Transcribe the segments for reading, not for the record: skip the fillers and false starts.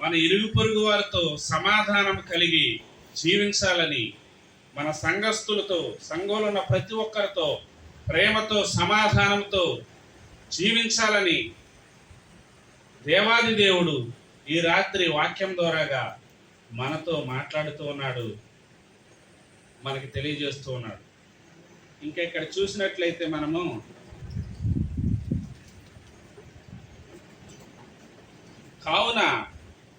మన ఇరుగు పొరుగు వారితో సమాధానం కలిగి జీవించాలని, మన సంఘస్థులతో, సంఘంలో ఉన్న ప్రతి ఒక్కరితో ప్రేమతో సమాధానంతో జీవించాలని దేవాది దేవుడు ఈ రాత్రి వాక్యం ద్వారాగా మనతో మాట్లాడుతూ ఉన్నాడు, మనకి తెలియజేస్తూ ఉన్నాడు. ఇంకా ఇక్కడ చూసినట్లయితే మనము కావున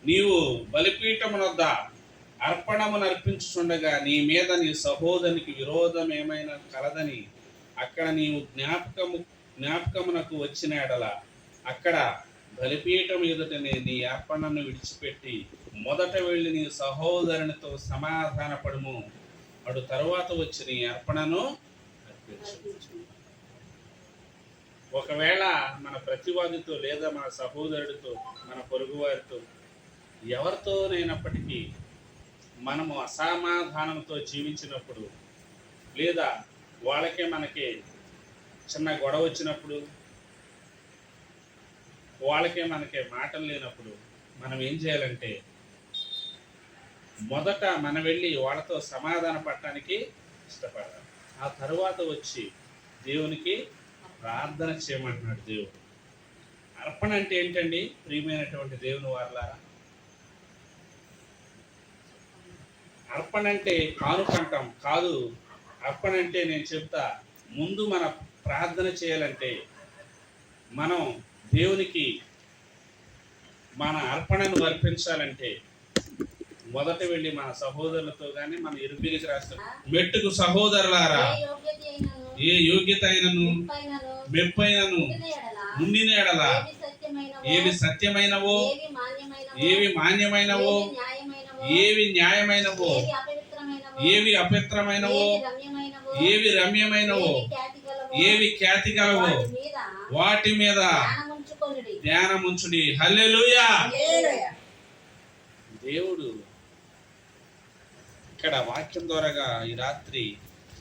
నీవు బలిపీఠమునొద్ద అర్పణము నర్పించుచుండగా నీ మీద నీ సహోదరునికి విరోధం ఏమైనా కలదని అక్కడ నీవు జ్ఞాపకమునకు వచ్చిన ఎడల అక్కడ బలిపీఠం ఎదుటనే నీ అర్పణను విడిచిపెట్టి మొదట వెళ్ళి నీ సహోదరునితో సమాధానపడుము, అటు తరువాత వచ్చి నీ అర్పణను అర్పించు. ఒకవేళ మన ప్రతివాదితో లేదా మన సహోదరుడితో, మన పొరుగువారితో, ఎవరితోనైనప్పటికీ మనము అసమాధానంతో జీవించినప్పుడు, లేదా వాళ్ళకే మనకి చిన్న గొడవ వచ్చినప్పుడు, వాళ్ళకే మనకి మాటలు లేనప్పుడు మనం ఏం చేయాలంటే మొదట మనం వెళ్ళి వాళ్ళతో సమాధాన పడటానికి ఇష్టపడాలి. ఆ తరువాత వచ్చి దేవునికి ప్రార్థన చేయమంటున్నాడు దేవుడు. అర్పణ అంటే ఏంటండి ప్రియమైనటువంటి దేవుని వారలారా? అర్పణ అంటే కానుకంటాం కాదు. అర్పణ అంటే నేను చెప్తా, ముందు మన ప్రార్థన చేయాలంటే మనం దేవునికి మన అర్పణను అర్పించాలంటే మొదట వెళ్ళి మన సహోదరులతో కానీ మన ఇరుపిరికి రాష్ట్రం మెట్టుకు సహోదరులారా ఏ యోగ్యత అయినను మెప్పైనను ఉండిన ఎడల ఏవి సత్యమైనవో, ఏవి మాన్యమైనవో, ఏవి న్యాయమైనవో, ఏవి అపవిత్రమైనవో, ఏవి రమ్యమైనవో, ఏవి ఖ్యాతి గలవో వాటి మీద ధ్యానముంచుడి. హల్లెలూయా. దేవుడు ఇక్కడ వాక్యం ద్వారాగా ఈ రాత్రి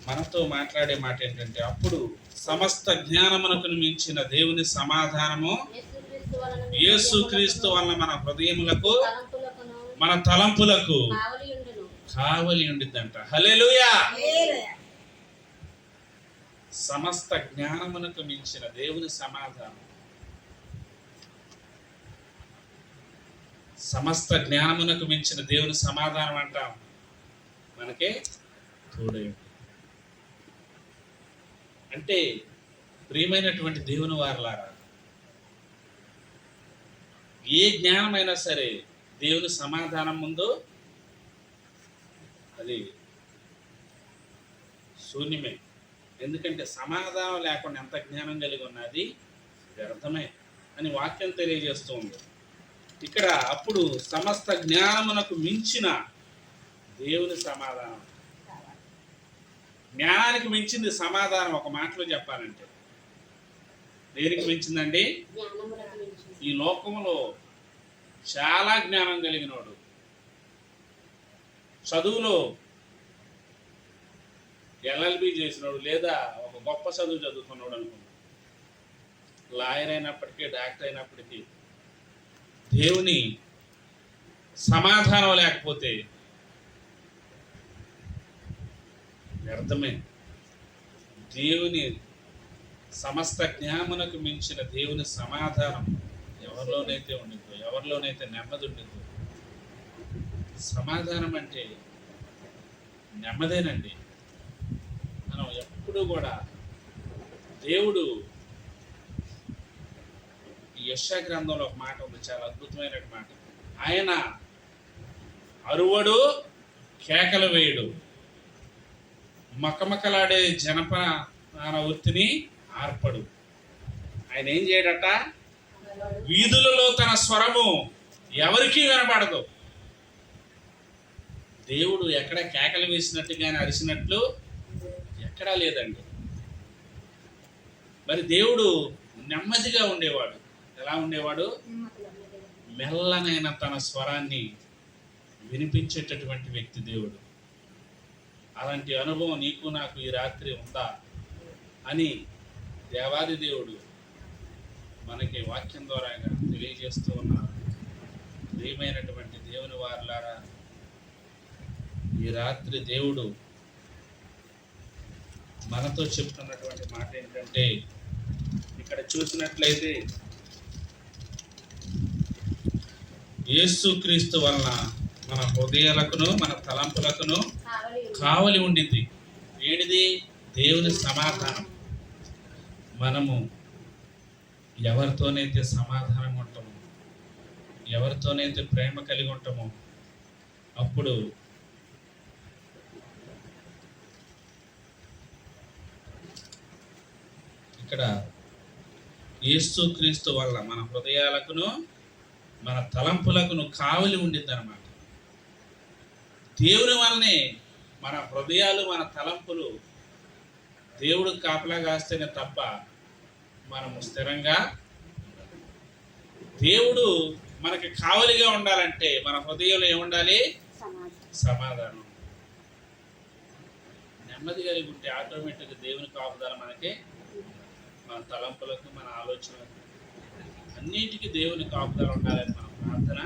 మనతో మాట్లాడే మాట ఏంటంటే, అప్పుడు సమస్త జ్ఞానమునకు మించిన దేవుని సమాధానము యేసుక్రీస్తు వలన మన హృదయములకు, మన తలంపులకు కావలి ఉండిద్దంట. హల్లెలూయా. సమస్త జ్ఞానమునకు మించిన దేవుని సమాధానం, సమస్త జ్ఞానమునకు మించిన దేవుని సమాధానం అంటాం మనకే తోడై. అంటే ప్రియమైనటువంటి దేవుని వారలారా, ఏ జ్ఞానమైనా సరే దేవుని సమాధానం ముందు అది శూన్యమే. ఎందుకంటే సమాధానం లేకుండా ఎంత జ్ఞానం కలిగి ఉన్నది వ్యర్థమే అని వాక్యం తెలియజేస్తూ ఉంది. ఇక్కడ అప్పుడు సమస్త జ్ఞానమునకు మించిన దేవుని సమాధానం. జ్ఞానానికి మించింది సమాధానం. ఒక మాటలో చెప్పాలంటే దేనికి మించిందండి? ఈ లోకంలో చాలా జ్ఞానం కలిగినోడు, చదువులో LLB చేసినోడు, లేదా ఒక గొప్ప చదువు చదువుకున్నాడు అనుకున్నాడు, లాయర్ అయినప్పటికీ డాక్టర్ అయినప్పటికీ దేవుని సమాధానం లేకపోతే వ్యర్థమే. దేవుని సమస్త జ్ఞానమునకు మించిన దేవుని సమాధానం ఎవరిలోనైతే ఉండిందో, ఎవరిలోనైతే నెమ్మది ఉండిందో, సమాధానం అంటే నెమ్మదేనండి. మనం ఎప్పుడూ కూడా దేవుడు, ఈ యెషయా గ్రంథంలో ఒక మాట ఉంది, చాలా అద్భుతమైన మాట. ఆయన అరువడు, కేకలు వేయుడు, మకమకలాడే జనపనాన వృత్తిని ఆర్పడు. ఆయన ఏం చేయడట? వీధులలో తన స్వరము ఎవరికీ వినపడదు. దేవుడు ఎక్కడ కేకలు వేసినట్టుగానే అరిసినట్లు ఎక్కడా లేదండి. మరి దేవుడు నెమ్మదిగా ఉండేవాడు. ఎలా ఉండేవాడు? మెల్లనైన తన స్వరాన్ని వినిపించేటటువంటి వ్యక్తి దేవుడు. అలాంటి అనుభవం నీకు నాకు ఈ రాత్రి ఉందా అని దేవాది దేవుడు మనకి వాక్యం ద్వారా తెలియజేస్తూ ఉన్నారు. ప్రియమైనటువంటి దేవుని వారలారా, ఈ రాత్రి దేవుడు మనతో చెప్తున్నటువంటి మాట ఏంటంటే, ఇక్కడ చూసినట్లయితే యేసుక్రీస్తు వలన మన హృదయాలకును మన తలంపులకును కావలి ఉండింది. ఏడిది? దేవుని సమాధానం. మనము ఎవరితోనైతే సమాధానంగా ఉంటామో, ఎవరితోనైతే ప్రేమ కలిగి ఉంటామో, అప్పుడు ఇక్కడ యేసుక్రీస్తు వల్ల మన హృదయాలకును మన తలంపులకును కావలి ఉండిద్ది అన్నమాట. దేవుని వల్లనే మన హృదయాలు మన తలంపులు దేవుడు కాపలా కాస్తేనే తప్ప మనము స్థిరంగా, దేవుడు మనకి కావలిగా ఉండాలంటే మన హృదయంలో ఏముండాలి? సమాధానం. నెమ్మది కలిగి ఉంటే ఆటోమేటిక్గా దేవుని కాపుదల మనకి, మన తలంపులకు మన ఆలోచనలకు అన్నింటికీ దేవుని కాపుదల ఉండాలని మనం ప్రార్థన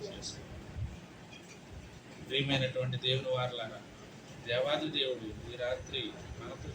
చేసుకోవాలి. ప్రియమైనటువంటి దేవుని వారలారా, దేవాది దేవుడు ఈ రాత్రి మనతో